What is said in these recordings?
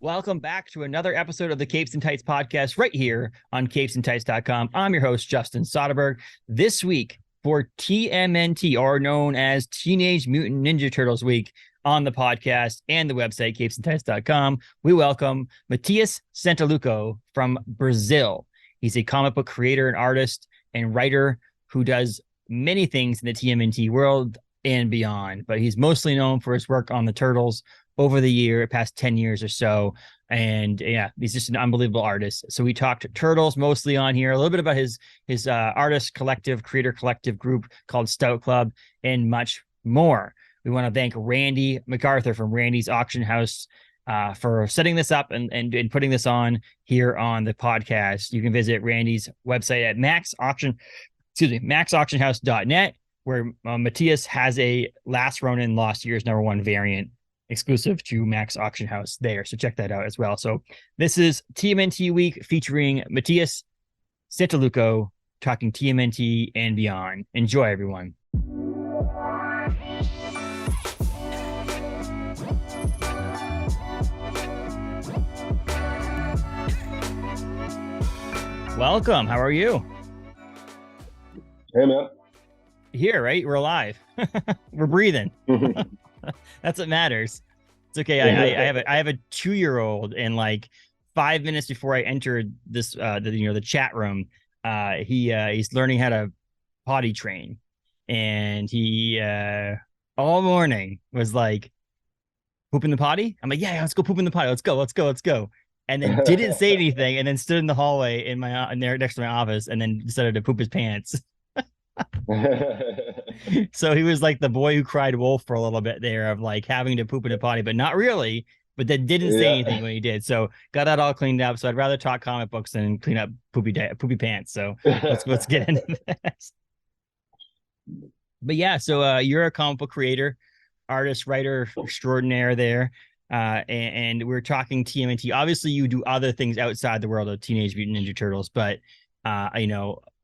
Welcome back to another episode of the Capes and Tights podcast right here on capesandtights.com. I'm your host, Justin Soderberg. This week for TMNT, or known as Teenage Mutant Ninja Turtles Week on the podcast and the website, capesandtights.com, we welcome Mateus Santolouco from Brazil. He's a comic book creator and artist and writer who does many things in the TMNT world and beyond, but he's mostly known for his work on the Turtles over the past 10 years or so. And yeah, he's just an unbelievable artist. So we talked Turtles mostly on here, a little bit about his artist collective, creator collective group called Stout Club, and much more. We want to thank Randy MacArthur from Randy's Auction House for setting this up and putting this on here on the podcast. You can visit Randy's website at maxauctionhouse.net, where Mateus has a Last Ronin Lost Year's #1 variant exclusive to Max Auction House there. So check that out as well. So this is TMNT Week featuring Mateus Santolouco talking TMNT and beyond. Enjoy, everyone. Welcome. How are you? Hey, man. Here, right? We're alive. We're breathing. That's what matters. It's okay. I have a 2-year-old, and like 5 minutes before I entered this the chat room, he's learning how to potty train, and he all morning was like poop in the potty. I'm like, yeah, let's go poop in the potty. Let's go. And then didn't say anything, and then stood in the hallway in there next to my office, and then decided to poop his pants. So he was like the boy who cried wolf for a little bit there, of like having to poop in a potty, but not really, but then didn't say anything when he did. So got that all cleaned up. So I'd rather talk comic books than clean up poopy pants. So let's get into this. But yeah, so you're a comic book creator, artist, writer extraordinaire there. And we're talking TMNT. Obviously you do other things outside the world of Teenage Mutant Ninja Turtles, but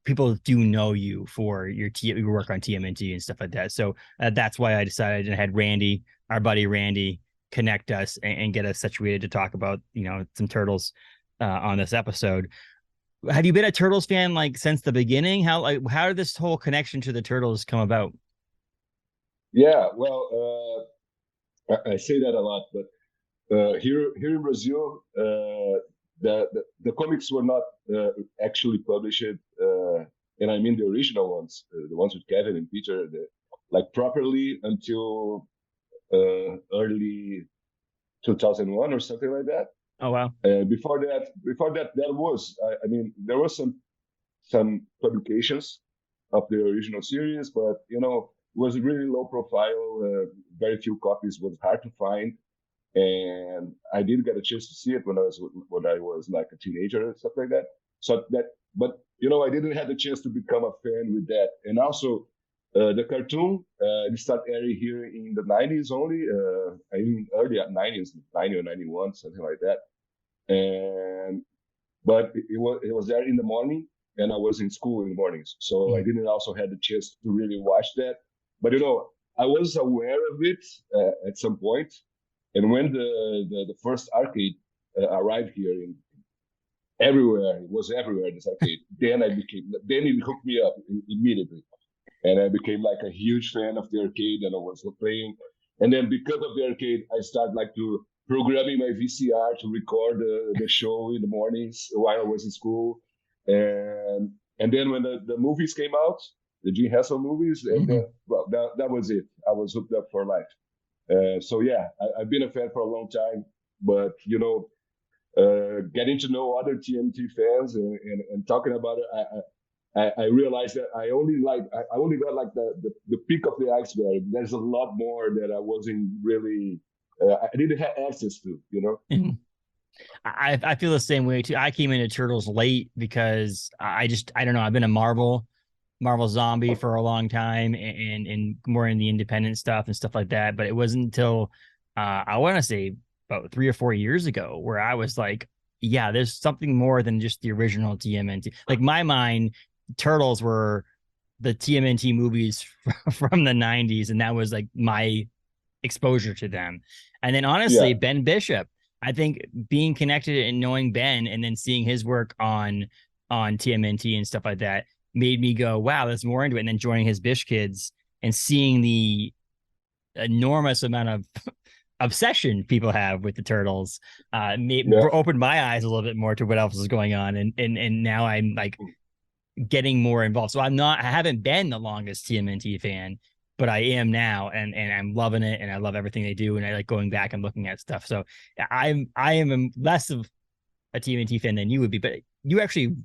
people do know you for your work on TMNT and stuff like that. So that's why I decided to had Randy, our buddy Randy, connect us and get us situated to talk about, some Turtles on this episode. Have you been a Turtles fan like since the beginning? How did this whole connection to the Turtles come about? Yeah, well, I say that a lot, but here in Brazil, the comics were not actually published, and I mean the original ones, the ones with Kevin and Peter, properly until early 2001 or something like that. Oh wow! Before that, there was some publications of the original series, but it was really low profile. Very few copies, was hard to find. And I didn't get a chance to see it when I was like a teenager and stuff like that. But I didn't have the chance to become a fan with that. And also, the cartoon started airing here in the 90s only. I mean, early 90s, 90 or 91, something like that. But it was there in the morning, and I was in school in the mornings, so I didn't also have the chance to really watch that. But I was aware of it at some point. And when the first arcade arrived here, it was everywhere, this arcade, then it hooked me up immediately. And I became like a huge fan of the arcade, and I was playing. And then because of the arcade, I started to programming my VCR to record the show in the mornings while I was in school. And then when the movies came out, the Gene Hassel movies, and then, that was it. I was hooked up for life. So yeah, I've been a fan for a long time, but getting to know other TMT fans and talking about it, I realized that I only got like the peak of the iceberg. There's a lot more that I wasn't really, I didn't have access to, I feel the same way too. I came into Turtles late because I don't know. I've been a Marvel Zombie for a long time and more in the independent stuff and stuff like that. But it wasn't until I want to say about 3 or 4 years ago where I was like, yeah, there's something more than just the original TMNT. Like my mind, Turtles were the TMNT movies from the 90s, and that was like my exposure to them. And then honestly, Ben Bishop I think being connected and knowing Ben and then seeing his work on TMNT and stuff like that made me go, wow, there's more into it. And then joining his Bish Kids and seeing the enormous amount of obsession people have with the turtles Yeah. opened my eyes a little bit more to what else is going on, and now I'm like getting more involved. So I haven't been the longest TMNT fan, but I am now, and I'm loving it, and I love everything they do, and I like going back and looking at stuff. So I am less of a TMNT fan than you would be, but you actually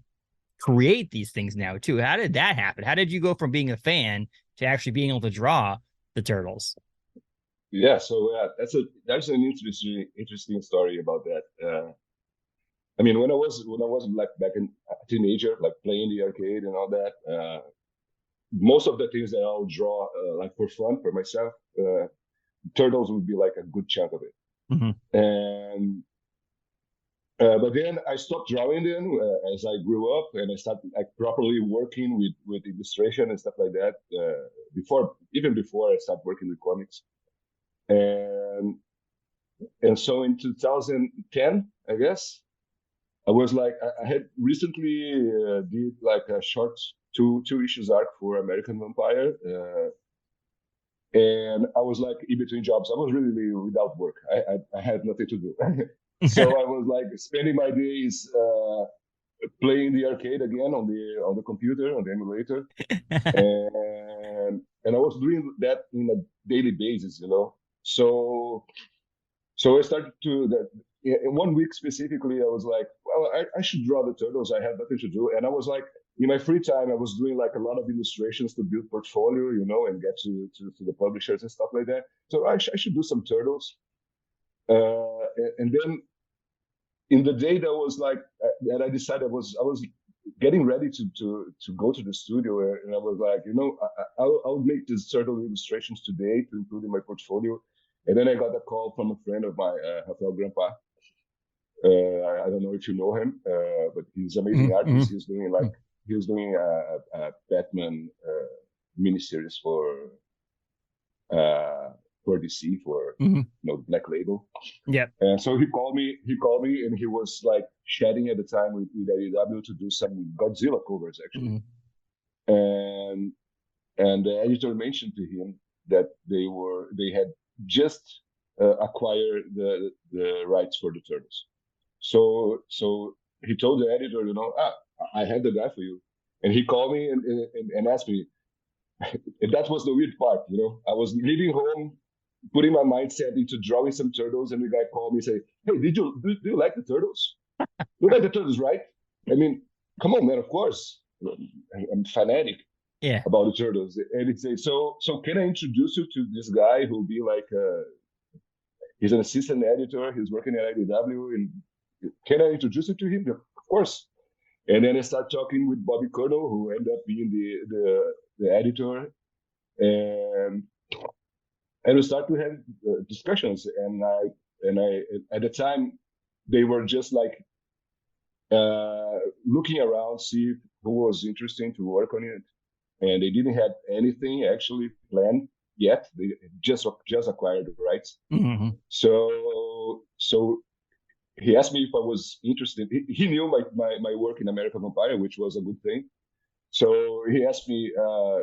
create these things now too. How did that happen? How did you go from being a fan to actually being able to draw the turtles? Yeah, so that's an interesting story about that. I mean, when I was like back in a teenager, like playing the arcade and all that, most of the things that I'll draw like for fun for myself, turtles would be like a good chunk of it. Mm-hmm. And but then I stopped drawing them as I grew up, and I started like properly working with illustration and stuff like that. Even before I started working with comics, and so in 2010, I guess I was like I had recently did like a short two issues arc for American Vampire, and I was like in between jobs. I was really without work. I had nothing to do, so I was like spending my days playing the arcade again on the computer on the emulator, and I was doing that in a daily basis, you know. So I started to that in 1 week specifically. I was like, well, I should draw the turtles. I have nothing to do, and I was like, in my free time, I was doing like a lot of illustrations to build portfolio, you know, and get to the publishers and stuff like that. So I should do some turtles, and then in the day that was like that, I decided I was getting ready to go to the studio, and I was like, you know, I'll make these turtle illustrations today to include in my portfolio. And then I got a call from a friend of mine, Rafael Grandpa. I don't know if you know him, but he's an amazing Mm-hmm. artist. He was doing a Batman miniseries uh, for DC for Mm-hmm. Black Label. Yep. And so he called me, and he was like chatting at the time with AEW to do some Godzilla covers actually. Mm-hmm. And the editor mentioned to him that they had just acquired the rights for the turtles. So he told the editor, I have the guy for you. And he called me and asked me, and that was the weird part, I was leaving home, putting my mindset into drawing some turtles, and the guy called me and said, hey, do you like the turtles? You like the turtles, right? I mean, come on, man, of course. I'm fanatic Yeah. about the turtles. And he'd say, so can I introduce you to this guy who'll be like, he's an assistant editor, he's working at IDW, and can I introduce you to him? Of course. And then I start talking with Bobby Colonel, who ended up being the editor, and we start to have discussions. And I at the time they were just like looking around, see who was interested to work on it, and they didn't have anything actually planned yet. They just acquired the rights. Mm-hmm. So he asked me if I was interested. He knew my work in American Vampire, which was a good thing. So he asked me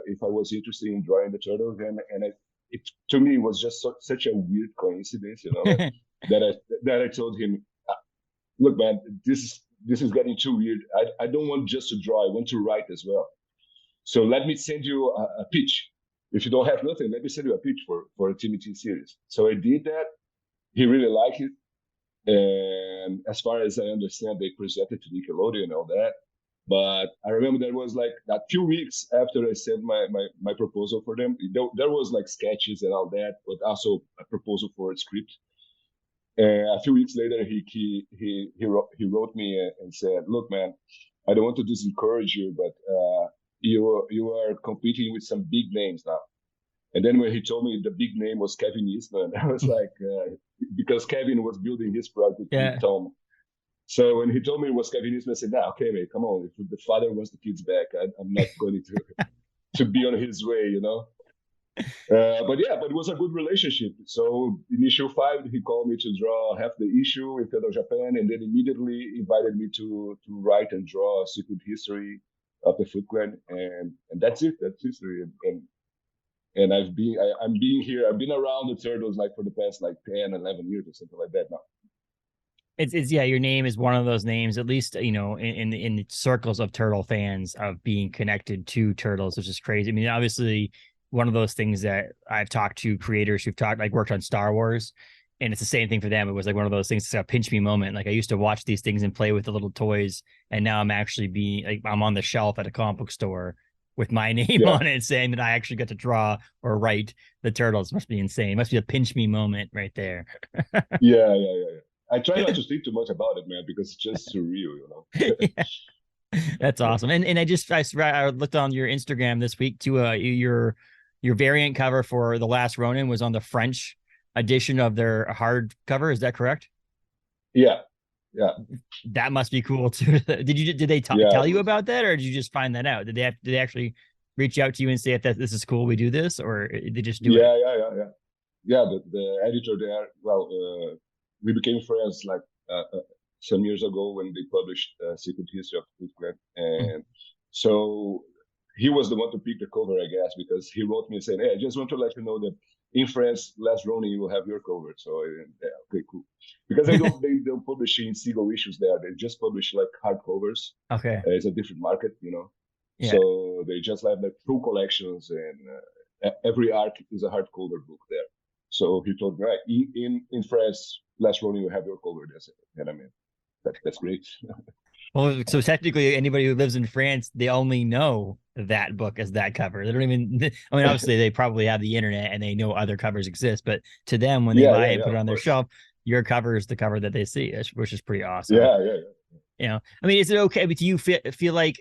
if I was interested in drawing the turtles, and it to me was just such a weird coincidence, that I told him, look, man, this is getting too weird. I don't want just to draw. I want to write as well. So let me send you a pitch. If you don't have nothing, let me send you a pitch for a TMT series. So I did that. He really liked it. And as far as I understand, they presented to Nickelodeon and all that. But I remember there was like a few weeks after I sent my proposal for them, there was like sketches and all that, but also a proposal for a script. And a few weeks later, he wrote me and said, "Look, man, I don't want to discourage you, but you are competing with some big names now." And then when he told me the big name was Kevin Eastman, I was like, because Kevin was building his project with Tom. So when he told me it was Kevin Eastman, I said, "Nah, okay, mate, come on. If the father wants the kids back, I'm not going to be on his way, But yeah, but it was a good relationship. So in issue 5, he called me to draw half the issue in Feudal Japan, and then immediately invited me to write and draw a secret history of the Foot Clan, and that's it. That's history. And I'm being here. I've been around the Turtles like for the past like 10, 11 years or something like that now. It's yeah, your name is one of those names, at least in the circles of turtle fans, of being connected to turtles, which is crazy. I mean, obviously, one of those things that I've talked to creators who've worked on Star Wars, and it's the same thing for them. It was like one of those things, it's a pinch me moment. Like I used to watch these things and play with the little toys, and now I'm actually being like I'm on the shelf at a comic book store with my name Yeah, on it, saying that I actually got to draw or write the turtles. Must be insane. Must be a pinch me moment right there. yeah. I try not to think too much about it, man, because it's just surreal, you know. That's awesome. And I looked on your Instagram this week too. Your variant cover for The Last Ronin was on the French edition of their hardcover. Is that correct? Yeah, yeah, That must be cool too. Did they yeah. tell you about that, or did you just find that out? Did they actually reach out to you and say if that this is cool, we do this, or they just do it? Yeah. The editor there. Well, we became friends like some years ago when they published Secret History of Foot Clan, and so he was the one to pick the cover, I guess, because he wrote me saying, "Hey, I just want to let you know that in France, Last Ronin will have your cover." So yeah, okay, cool. Because they don't publish in single issues there. They just publish like hardcovers. Okay. It's a different market, you know. Yeah. So they just have like full collections, and every arc is a hardcover book there. So he told me, right, in France, Last Ronin will have your cover. That's it. And I mean, that's great. Well, so technically, anybody who lives in France, they only know that book as that cover. They don't even. I mean, obviously, they probably have the internet and they know other covers exist, but to them, when they buy it and put it Of on their course. shelf, your cover is the cover that they see, which is pretty awesome. Yeah. I mean, is it okay? Do you feel like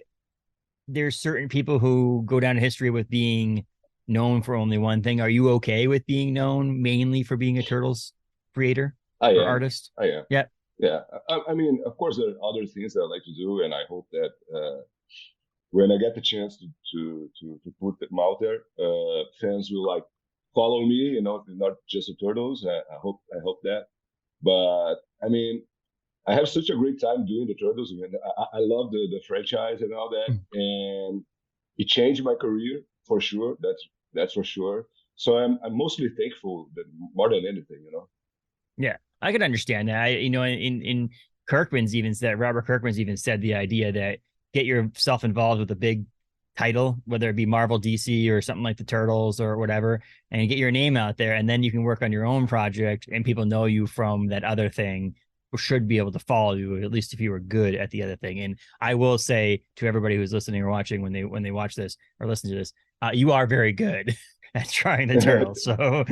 there's certain people who go down in history with being known for only one thing? Are you okay with being known mainly for being a Turtles creator I or am. artist? I am. Yeah. Yeah. I mean, of course, there are other things that I like to do, and I hope that when I get the chance to put them out there, fans will like follow me. You know, not just the Turtles. I hope that. But I mean, I have such a great time doing the Turtles. I mean, I love the franchise and all that, and it changed my career for sure. That's for sure. So I'm mostly thankful that more than anything, you know. Yeah, I can understand that. In Kirkman's even said Robert Kirkman's even said the idea that get yourself involved with a big title, whether it be Marvel, DC, or something like the Turtles or whatever, and get your name out there, and then you can work on your own project, and people know you from that other thing, or should be able to follow you at least if you were good at the other thing. And I will say to everybody who's listening or watching when they watch this or listen to this, you are very good at trying the Turtles. So.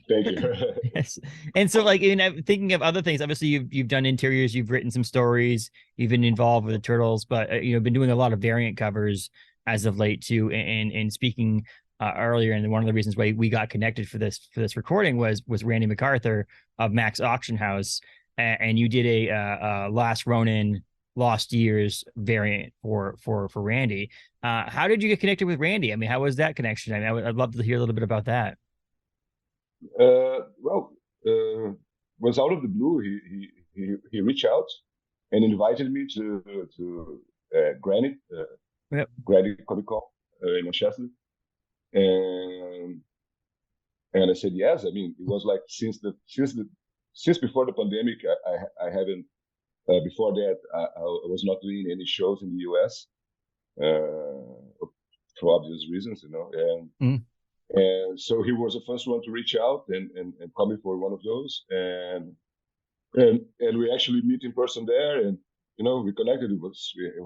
Thank you. Yes. And so like I'm thinking of other things. Obviously you've done interiors, you've written some stories, you've been involved with the Turtles, but been doing a lot of variant covers as of late too. And speaking earlier, and one of the reasons why we got connected for this recording was Randy MacArthur of Max Auction House, and you did a Last Ronin Lost Years variant for Randy. How did you get connected with Randy? I mean, how was that connection? I mean, I'd love to hear a little bit about that. Well, was out of the blue. He reached out and invited me to Granite Yep. Granite Comic Con in Manchester, and I said yes. I mean, it was like since before the pandemic, I haven't. Before that, I was not doing any shows in the US for obvious reasons, you know, Mm. and so he was the first one to reach out and call me for one of those, and we actually meet in person there, and you know we connected. We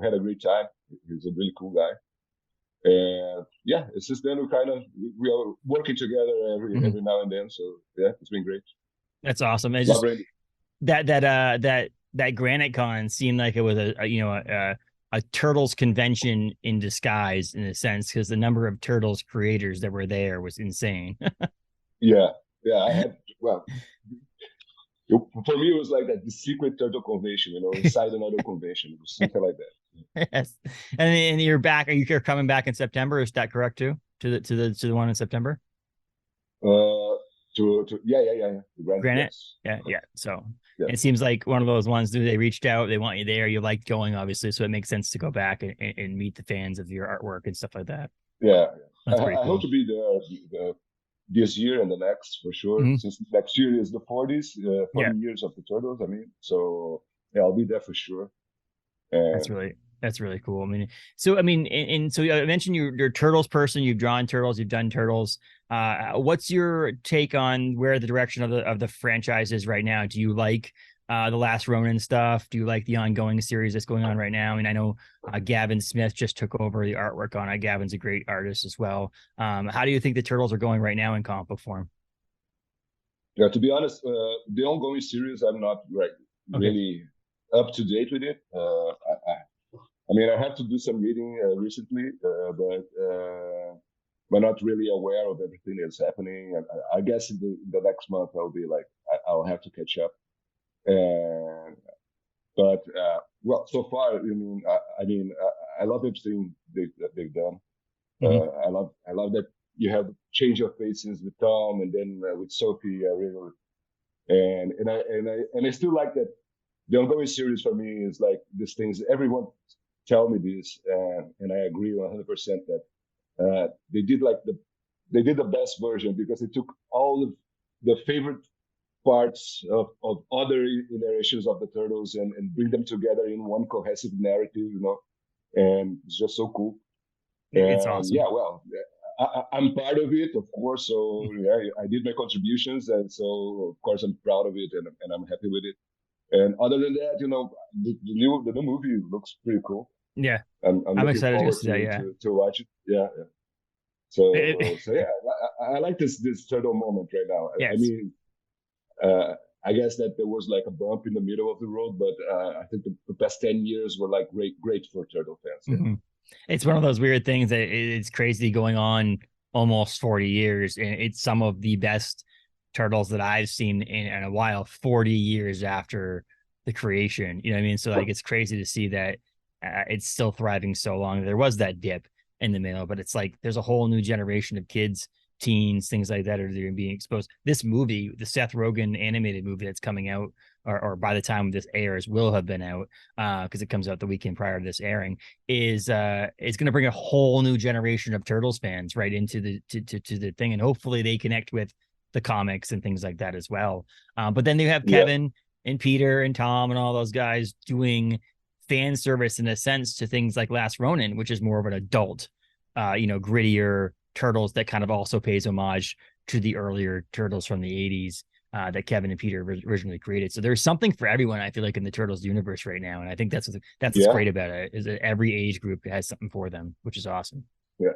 had a great time. He's a really cool guy, and yeah, since then we are working together Mhm. every now and then. So yeah, it's been great. That's awesome. It's Love just Randy. that Granite Con seemed like it was a Turtles convention in disguise in a sense, because the number of Turtles creators that were there was insane. Yeah, yeah. I had well. For me, it was like that the secret turtle convention, you know, inside another convention. It was something like that. Yes. And you're back. You're coming back in September. Is that correct too? to the one in September? Yeah. Granite? Yes. Yeah. So Yeah. it seems like one of those ones. They reached out, they want you there, you liked going, obviously, so it makes sense to go back and meet the fans of your artwork and stuff like that. Yeah. That's pretty I cool. hope to be there this year and the next for sure. Mm-hmm. Since next year is the 40 years of the Turtles. I mean, so yeah, I'll be there for sure. That's really cool. I mean, so and so I mentioned you're a Turtles person. You've drawn Turtles. You've done Turtles. What's your take on where the direction of the franchise is right now? Do you like the Last Ronin stuff? Do you like the ongoing series that's going on right now? I mean, I know Gavin Smith just took over the artwork on it. Gavin's a great artist as well. How do you think the Turtles are going right now in comic book form? Yeah, to be honest, the ongoing series, I'm not really up to date with it. I mean, I had to do some reading recently, but not really aware of everything that's happening. And I guess in the next month I'll be like, I'll have to catch up. And well, so far, I love everything they've done. Mm-hmm. I love that you have change of faces with Tom and then with Sophie. I really and I still like that. The ongoing series for me is like these things. Everyone tell me this, and I agree 100% that they did the best version because they took all of the favorite parts of other iterations of the Turtles and bring them together in one cohesive narrative, and it's just so cool. It's And awesome. yeah, well, I'm part of it, of course. So yeah, I did my contributions, and so of course I'm proud of it, and I'm happy with it. And other than that, the new movie looks pretty cool. Yeah, I'm I'm looking excited to forward see that. Yeah. to watch it. Yeah. So yeah, I like this turtle moment right now. Yes. I mean, I guess that there was like a bump in the middle of the road, but I think the past 10 years were like great for turtle fans. Yeah. Mm-hmm. It's one of those weird things that it's crazy going on almost 40 years, and it's some of the best turtles that I've seen in a while. 40 years after the creation, you know what I mean? So like, it's crazy to see that it's still thriving so long. There was that dip in the middle, but it's like there's a whole new generation of kids, teens, things like that are being exposed. This movie, the Seth Rogen animated movie that's coming out, or by the time this airs, will have been out because it comes out the weekend prior to this airing. Is it's going to bring a whole new generation of Turtles fans right into the to the thing, and hopefully they connect with the comics and things like that as well. But then you have Kevin and Peter and Tom and all those guys doing fan service in a sense to things like Last Ronin, which is more of an adult, grittier Turtles that kind of also pays homage to the earlier Turtles from the 80s that Kevin and Peter originally created. So there's something for everyone, I feel like, in the Turtles universe right now. And I think that's what's great about it, is that every age group has something for them, which is awesome. Yeah.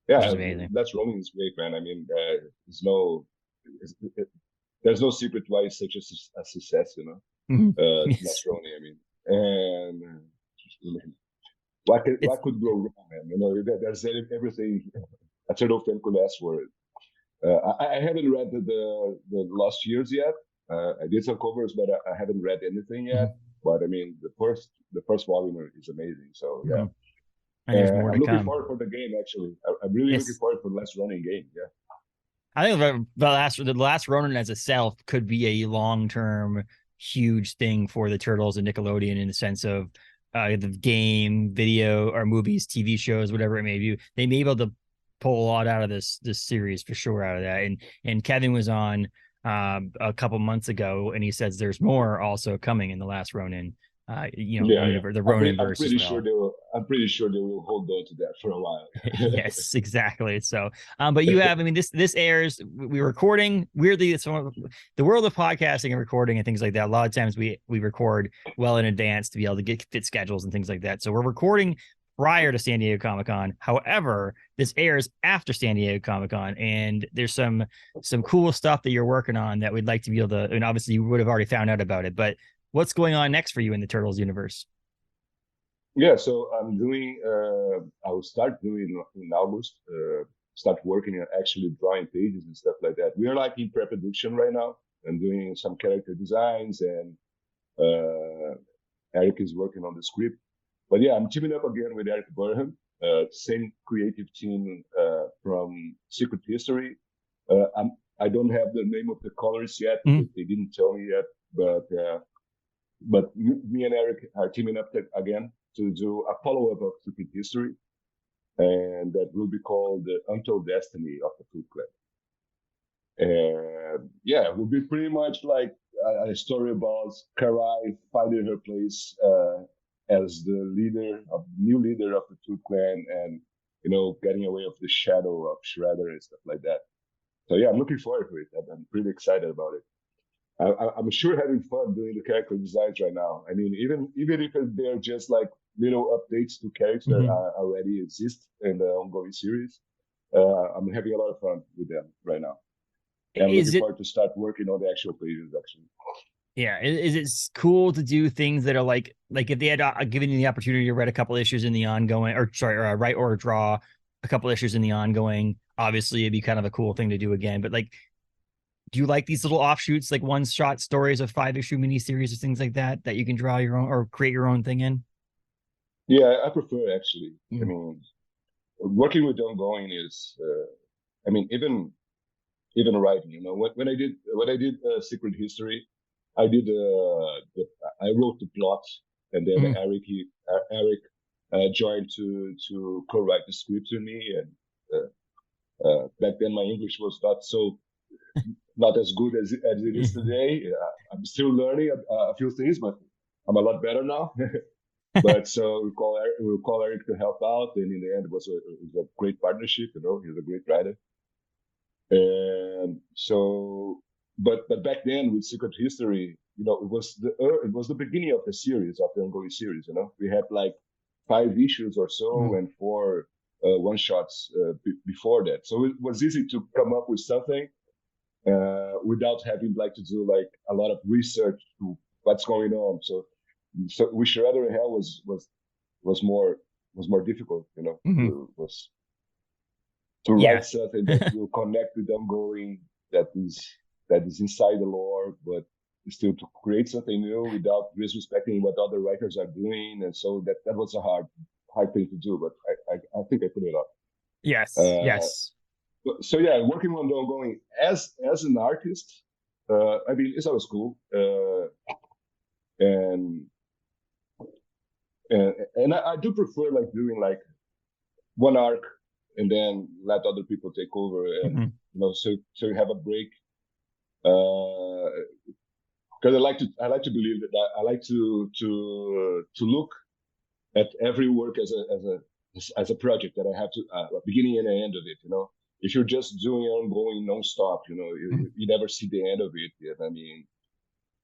Which is amazing. That's Ronin is great, man. I mean, there's no secret why it's such a success, Yes. That's Ronin, I mean. And what could go wrong, man? There's everything a turtle fan could ask for it. I haven't read the Lost Years yet. I did some covers, but I haven't read anything yet. But I mean, the first volume is amazing. So yeah, and there's more I'm to looking come. forward for the game. Actually, I'm really looking forward for the Last Ronin game. Yeah, I think the last Ronin as itself could be a long-term huge thing for the Turtles and Nickelodeon in the sense of the game, video, or movies, TV shows, whatever it may be. They may be able to pull a lot out of this series for sure out of that. And Kevin was on a couple months ago, and he says there's more also coming in the Last Ronin. The Ronin verse. I'm pretty sure they will hold on to that for a while. Yes, exactly. So, but you have, I mean, this airs. We're recording weirdly. So the world of podcasting and recording and things like that. A lot of times we record well in advance to be able to fit schedules and things like that. So we're recording prior to San Diego Comic-Con. However, this airs after San Diego Comic-Con, and there's some cool stuff that you're working on that we'd like to be able to. And obviously, you would have already found out about it, but what's going on next for you in the Turtles universe? Yeah, so I'm doing. I will start doing in August. Start working and actually drawing pages and stuff like that. We are like in pre-production right now and doing some character designs, and Eric is working on the script. But yeah, I'm teaming up again with Eric Burham. same creative team from Secret History. I don't have the name of the colors yet. They didn't tell me yet, but me and Eric are teaming up again to do a follow-up of Secret History, and that will be called the Untold Destiny of the Foot Clan. And yeah, it will be pretty much like a story about Karai finding her place as the new leader of the Foot Clan, and getting away of the shadow of Shredder and stuff like that. So yeah, I'm looking forward to it. I'm pretty excited about it. I'm sure having fun doing the character designs right now. I mean, even if they're just like little updates to characters that already exist in the ongoing series, I'm having a lot of fun with them right now. And I'm looking forward to start working on the actual pages, actually. Yeah, is it cool to do things that are like if they had given you the opportunity to write a couple issues in the ongoing, or write or draw a couple issues in the ongoing? Obviously, it'd be kind of a cool thing to do again. But like, do you like these little offshoots, like one-shot stories of 5-issue miniseries or things like that you can draw your own or create your own thing in? Yeah, I prefer actually. I mean, working with ongoing is, I mean, even writing. When I did Secret History, I wrote the plot, and then Eric joined to co-write the script with me, and back then my English was not as good as it is today. I'm still learning a few things, but I'm a lot better now. But so we call Eric to help out, and in the end, it was a great partnership. He's a great writer, and so. But back then with Secret History, it was the beginning of the series, of the ongoing series. We had like 5 issues or so, and 4 one shots before that. So it was easy to come up with something without having to do like a lot of research to what's going on. So with Shredder and Hell was more difficult, to write something that will connect with ongoing, that is inside the lore, but still to create something new without disrespecting what other writers are doing. And so that was a hard thing to do, but I think I put it up. Yes. So yeah, working on the ongoing as an artist, I mean, it's always cool. And I do prefer like doing like one arc and then let other people take over, and so you have a break. Because I like to believe that I like to look at every work as a project that I have to a beginning and an end of it. If you're just doing ongoing nonstop, you never see the end of it. Yet. I mean,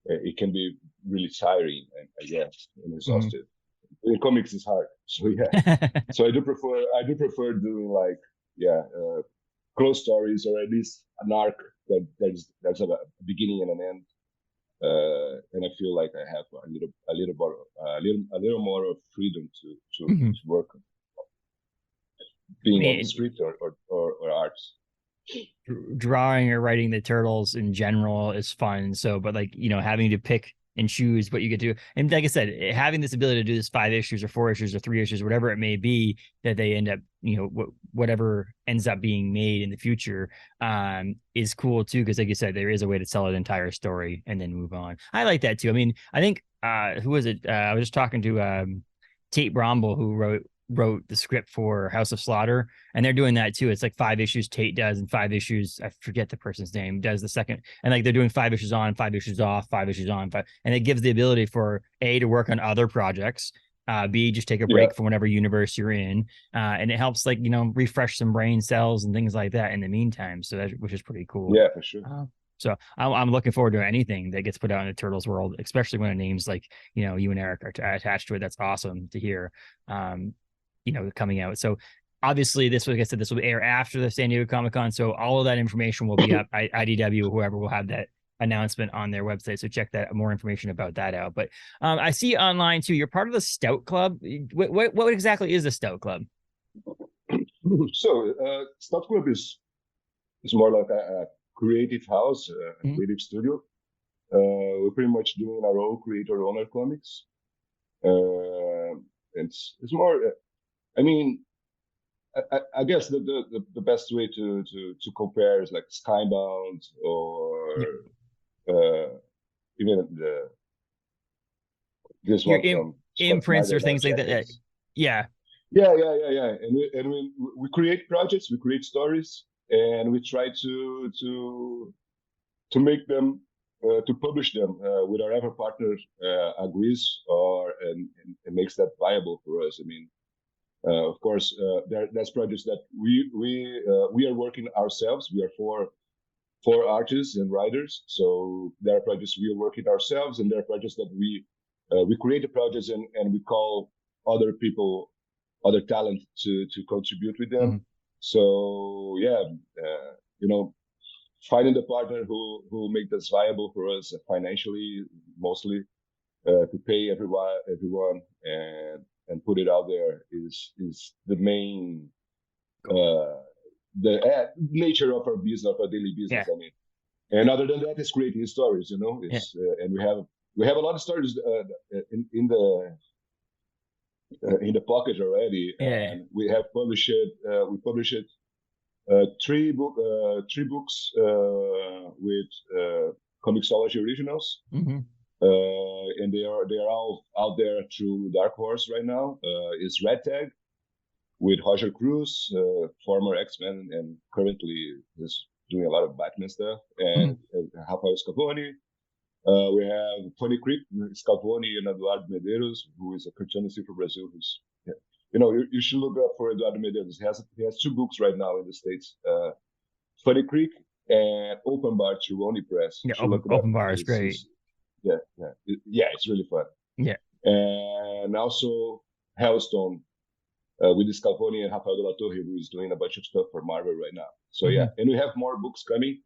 it can be really tiring, I guess, and exhausted. In comics, it's hard. So yeah, so I do prefer doing like close stories, or at least an arc that's a beginning and an end. And I feel like I have a little more of freedom to work on, being on the street or arts. Drawing or writing the Turtles in general is fun. So, but like, having to pick and choose what you get to do. And like I said, having this ability to do this 5 issues or 4 issues or 3 issues, whatever it may be, that they end up, whatever ends up being made in the future, is cool too. Cause like you said, there is a way to tell an entire story and then move on. I like that too. I mean, I think, who was it? I was just talking to, Tate Bromble, who wrote the script for House of Slaughter, and they're doing that too. It's like 5 issues Tate does, and 5 issues, I forget the person's name, does the second, and like they're doing 5 issues on, 5 issues off, 5 issues on, and it gives the ability for A, to work on other projects, B, just take a break from whatever universe you're in, and it helps like refresh some brain cells and things like that in the meantime. So which is pretty cool. Yeah, for sure. So I'm looking forward to anything that gets put out in the Turtles world, especially when a name's like you and Eric are attached to it. That's awesome to hear. Coming out. So obviously this, like I said, this will air after the San Diego Comic-Con. So all of that information will be up. IDW, whoever will have that announcement on their website. So check that more information about that out. But I see online too, you're part of the Stout Club. What exactly is the Stout Club? So Stout Club is more like a creative house, a creative studio. We're pretty much doing our own creator-owner comics. It's more, I mean, I guess the best way to compare is like Skybound or even this Your one from Scott imprints Snyder, or No things like that. Jackets. Yeah. Yeah. And we create projects, we create stories, and we try to make them to publish them with whatever partner agrees or and makes that viable for us. I mean, of course, there's projects that we are working ourselves. We are four artists and writers, so there are projects we are working ourselves, and there are projects that we create the projects and we call other people, other talent to contribute with them. Mm-hmm. So yeah, finding the partner who make this viable for us financially, mostly to pay everyone and put it out there is the main the nature of our business, of our daily business. Yeah. I mean, and other than that, it's creating stories. It's and we have a lot of stories in the pocket already, and we have published three books with Comixology originals. Mm-hmm. And they are all out there through Dark Horse right now. Is Red Tag with Roger Cruz, former X-Men, and currently is doing a lot of Batman stuff, and Rafael Scavone. We have Funny Creek, Scavone and Eduardo Medeiros, who is a cartoonist from Brazil. Who's, you should look up for Eduardo Medeiros. He has two books right now in the States, Funny Creek and Open Bar to Roni Press. Yeah, Open Bar is great. It's really fun. Yeah. And also Hellstone with Scavone and Rafael de la Torre, who is doing a bunch of stuff for Marvel right now. So and we have more books coming.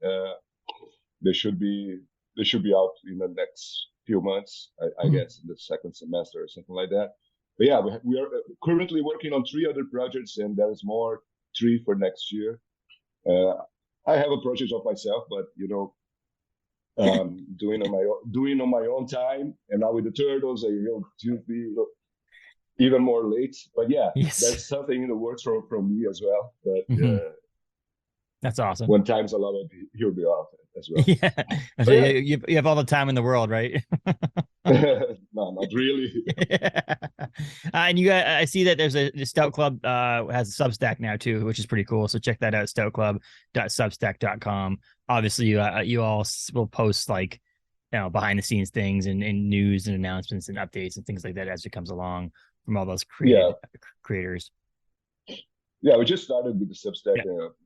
They should be out in the next few months, I guess, in the second semester or something like that. But yeah, we are currently working on 3 other projects, and there's more 3 for next year. I have a project of myself, but doing on my own time, and now with the Turtles, to be even more late. But yeah, there's something in the works from me as well. But that's awesome. When time's allowed, he'll be off as well. Yeah, you have all the time in the world, right? No, not really. And I see that there's the Stout Club has a Substack now too, which is pretty cool. So check that out, stoutclub.substack.com. Obviously, you all will post like behind the scenes things and news and announcements and updates and things like that as it comes along from all those creators. Yeah, we just started with the Substack.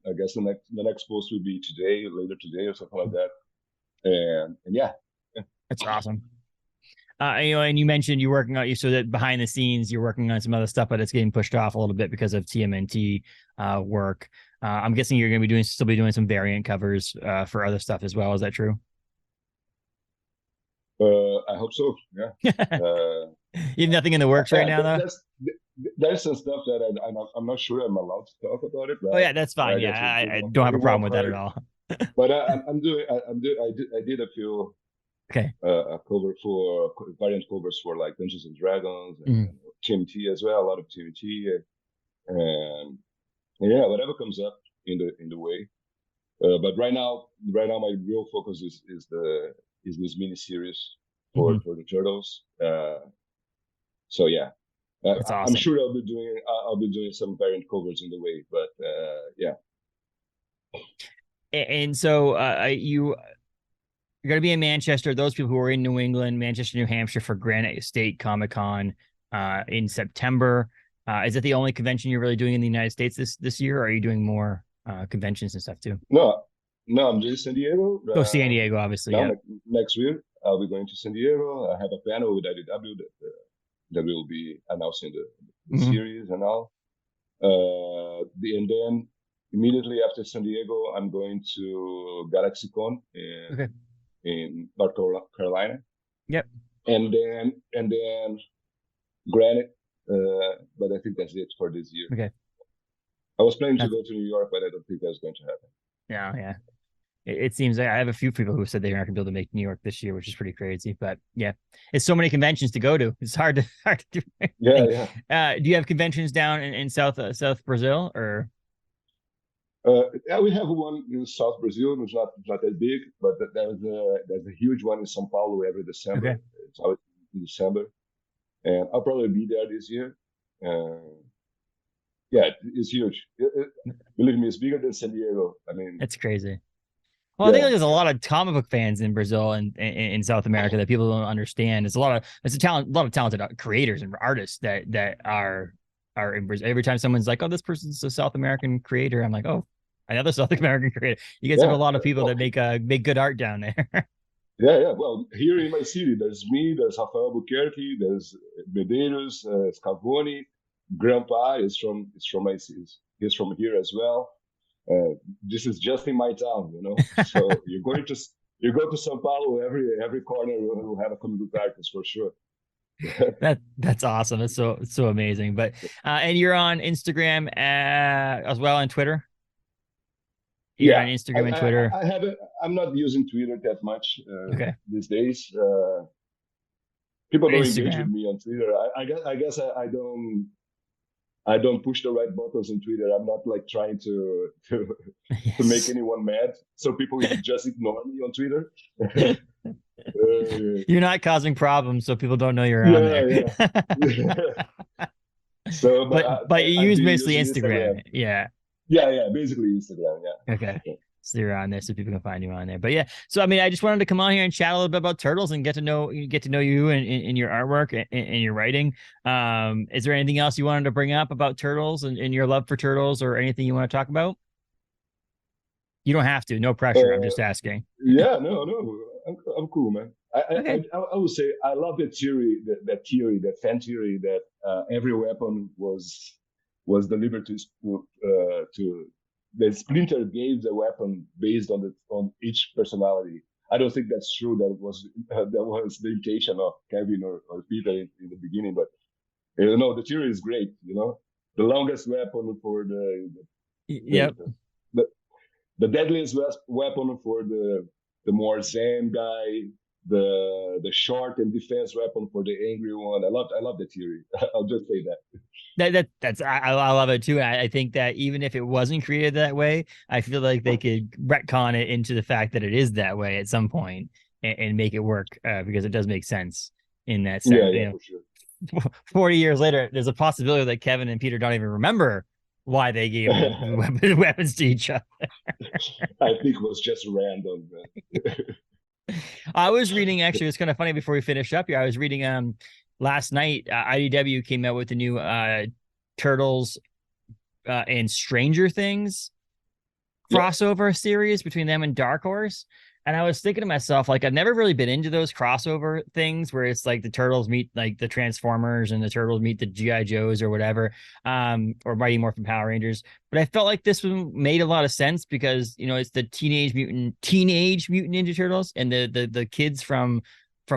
I guess the next post will be later today or something like that. And yeah, that's awesome. And you mentioned you're working on so that behind the scenes you're working on some other stuff, but it's getting pushed off a little bit because of TMNT work. I'm guessing you're going to still be doing some variant covers for other stuff as well. Is that true? I hope so. Yeah. You have nothing in the works right now, though. There's some stuff that I'm not sure I'm allowed to talk about it. Right? Oh yeah, that's fine. I don't have a problem with that at all. But I did a few a cover for variant covers for like Dungeons and Dragons and TMT as well. A lot of TMT and whatever comes up in the way. But right now my real focus is this mini series for the Turtles. So yeah. That's awesome. I'm sure I'll be doing some variant covers in the way, but yeah. And so you're going to be in Manchester. Those people who are in New England, Manchester, New Hampshire for Granite State Comic-Con in September. Is that the only convention you're really doing in the United States this year, or are you doing more conventions and stuff too? No, I'm doing San Diego. San Diego, obviously. Next week I'll be going to San Diego. I have a panel with IDW that will be announcing the series and all. And then immediately after San Diego, I'm going to GalaxyCon in North Carolina. Yep. And then Granite, but I think that's it for this year. Okay. I was planning to go to New York, but I don't think that's going to happen. Yeah. it seems like I have a few people who said they're not gonna be able to make New York this year, which is pretty crazy. But yeah, it's so many conventions to go to. It's hard to do anything. Yeah, yeah. Do you have conventions down in South Brazil or? Yeah, we have one in South Brazil. It's not that big, but there's a huge one in São Paulo every December. Okay. It's always in December, and I'll probably be there this year. Yeah, it's huge. Believe me, it's bigger than San Diego. I mean, It's crazy. Well, I think yeah, there's a lot of comic book fans in Brazil and in South America that people don't understand. There's a lot of talented creators and artists that are in Brazil. Every time someone's like, "Oh, this person's a South American creator," I'm like, "Oh, another South American creator." You guys have a yeah. lot of people Well, that make good art down there. yeah, yeah. Well, here in my city, there's me, there's Rafael Albuquerque, there's Medeiros, Scavone. Grandpa is from my city. He's from here as well. This is just in my town, you know. So you go to São Paulo, every corner will have a comic book artist for sure. That's awesome. It's so amazing. But and you're on Instagram as well and Twitter. You're Yeah, on Instagram and Twitter. I haven't. I'm not using Twitter that much Okay. these days. People don't engage with Instagram. me on Twitter. I guess I don't push the right buttons on Twitter. I'm not like trying to make Yes. anyone mad. So people just ignore me on Twitter. You're not causing problems, so people don't know you're on Yeah, there. yeah. So, But you I've use been mostly using Instagram. Instagram. Yeah. Yeah, yeah, basically Instagram. Okay. Yeah. So you're on there so people can find you on there. But yeah, so I mean, I just wanted to come on here and chat a little bit about turtles and get to know you and your artwork and your writing. Is there anything else you wanted to bring up about turtles and your love for turtles or anything you want to talk about? You don't have to, no pressure. I'm Uh, just asking. yeah, no, I'm cool, man. Okay. I would say I love the theory, that fan theory that every weapon was delivered to the Splinter gave the weapon based on each personality. I don't think that's true. That was the intention of Kevin or Peter in the beginning, but you know the theory is great. You know, the longest weapon for the, Yep. the the deadliest weapon for the more zen guy, the short and defense weapon for the angry one. I love the theory. I'll just say that. That's I love it too. I think that even if it wasn't created that way, I feel like they could retcon it into the fact that it is that way at some point and make it work because it does make sense in that Yeah, sense. yeah, You for sure. know, 40 years later, there's a possibility that Kevin and Peter don't even remember why they gave the weapons to each other. I think it was just random. I was reading actually, it's kind of funny before we finish up here. I was reading last night IDW came out with the new Turtles and Stranger Things crossover series between them and Dark Horse. And I was thinking to myself, like, I've never really been into those crossover things where it's like the Turtles meet like the Transformers and the Turtles meet the G.I. Joes or whatever, or Mighty Morphin Power Rangers. But I felt like this one made a lot of sense because, you know, it's the Teenage Mutant Ninja Turtles and the kids from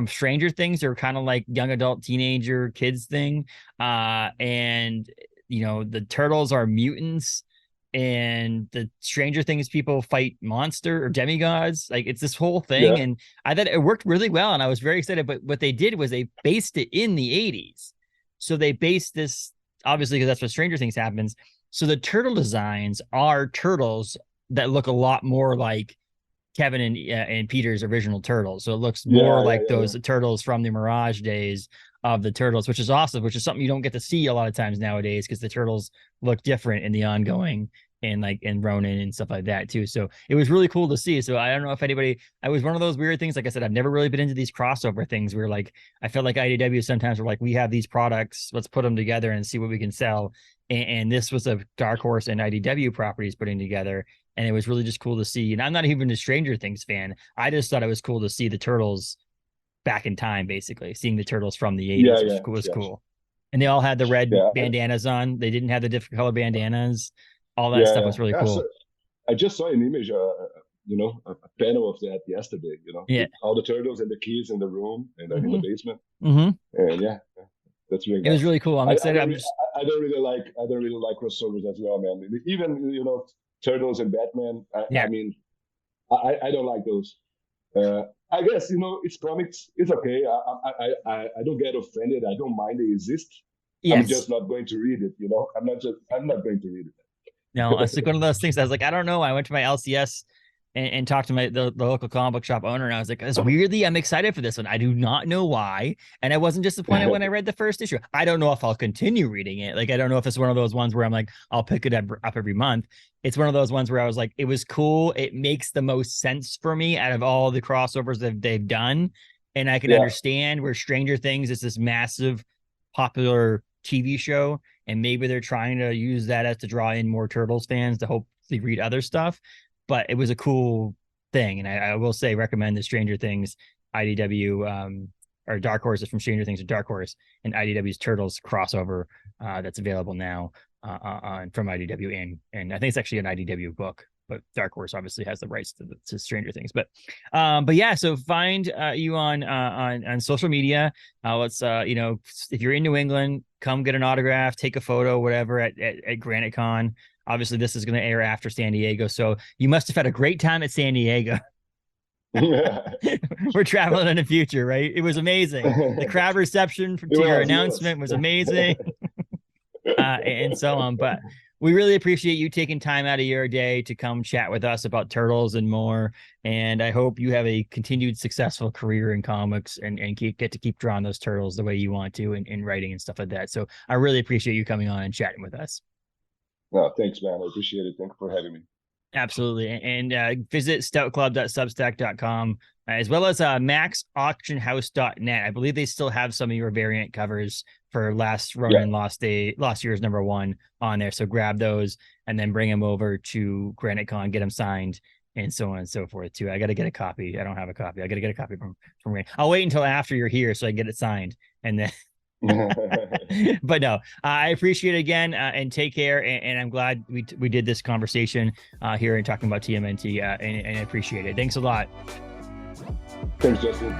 Stranger Things are kind of like young adult teenager kids thing. And, you know, the Turtles are mutants and the Stranger Things people fight monster or demigods. Like it's this whole thing. Yeah, And I thought it worked really well. And I was very excited. But what they did was they based it in the 80s. So they based this, obviously, because that's what Stranger Things happens. So the turtle designs are turtles that look a lot more like Kevin and Peter's original turtles. So it looks more like yeah. those turtles from the Mirage days of the turtles, which is awesome, which is something you don't get to see a lot of times nowadays because the turtles look different in the ongoing and like in Ronin and stuff like that too. So it was really cool to see. So I don't know if anybody, I was one of those weird things. Like I said, I've never really been into these crossover things where like I felt like IDW sometimes were like, we have these products, let's put them together and see what we can sell. And this was a Dark Horse and IDW properties putting together. And it was really just cool to see. And I'm not even a Stranger Things fan. I just thought it was cool to see the turtles back in time, basically seeing the turtles from the 80s, which was cool. And they all had the red Yeah, bandanas on. They didn't have the different color bandanas. All that yeah, stuff yeah. was really Yeah, so cool. I just saw an image, you know, a panel of that yesterday. You know, Yeah. with all the turtles and the kids in the room and in the basement. Mm-hmm. And yeah, that's really It was nice. really cool. I'm excited. I'm just I don't really like crossovers as well, man. Even you know Turtles and Batman. yeah. I mean, I don't like those. I guess it's comics. It's okay. I don't get offended. I don't mind they exist. I'm Yes. just not going to read it. I'm not going to read it. No, it's like one of those things. I was like, I don't know. I went to my LCS and talked to the local comic book shop owner, and I was like, weirdly, I'm excited for this one. I do not know why, and I wasn't disappointed when I read the first issue. I don't know if I'll continue reading it. Like, I don't know if it's one of those ones where I'm like, I'll pick it up every month. It's one of those ones where I was like, it was cool. It makes the most sense for me out of all the crossovers that they've done, and I can understand where Stranger Things is this massive, popular TV show, and maybe they're trying to use that as to draw in more Turtles fans to hopefully read other stuff. But it was a cool thing, and I will say recommend the Stranger Things IDW or Dark Horse from Stranger Things to Dark Horse and IDW's Turtles crossover that's available now from IDW, and I think it's actually an IDW book, but Dark Horse obviously has the rights to Stranger Things. But yeah, so find you on social media. Let's if you're in New England, come get an autograph, take a photo, whatever at Granite Con. Obviously, this is going to air after San Diego, so you must have had a great time at San Diego. We're traveling in the future, right? It was amazing. The crowd reception to your announcement was amazing. And so on. But we really appreciate you taking time out of your day to come chat with us about Turtles and more. And I hope you have a continued successful career in comics and get to keep drawing those Turtles the way you want to in writing and stuff like that. So I really appreciate you coming on and chatting with us. No, thanks, man. I appreciate it. Thank you for having me. Absolutely. And visit stoutclub.substack.com as well as maxauctionhouse.net. I believe they still have some of your variant covers for Last Ronin, Lost Year's #1 on there. So grab those and then bring them over to Granite Con, get them signed, and so on and so forth too. I got to get a copy. I don't have a copy. I got to get a copy from Granite. I'll wait until after you're here so I can get it signed, and then but no, I appreciate it again, and take care. And I'm glad we did this conversation here and talking about TMNT, and I appreciate it. Thanks a lot. Thanks, Justin.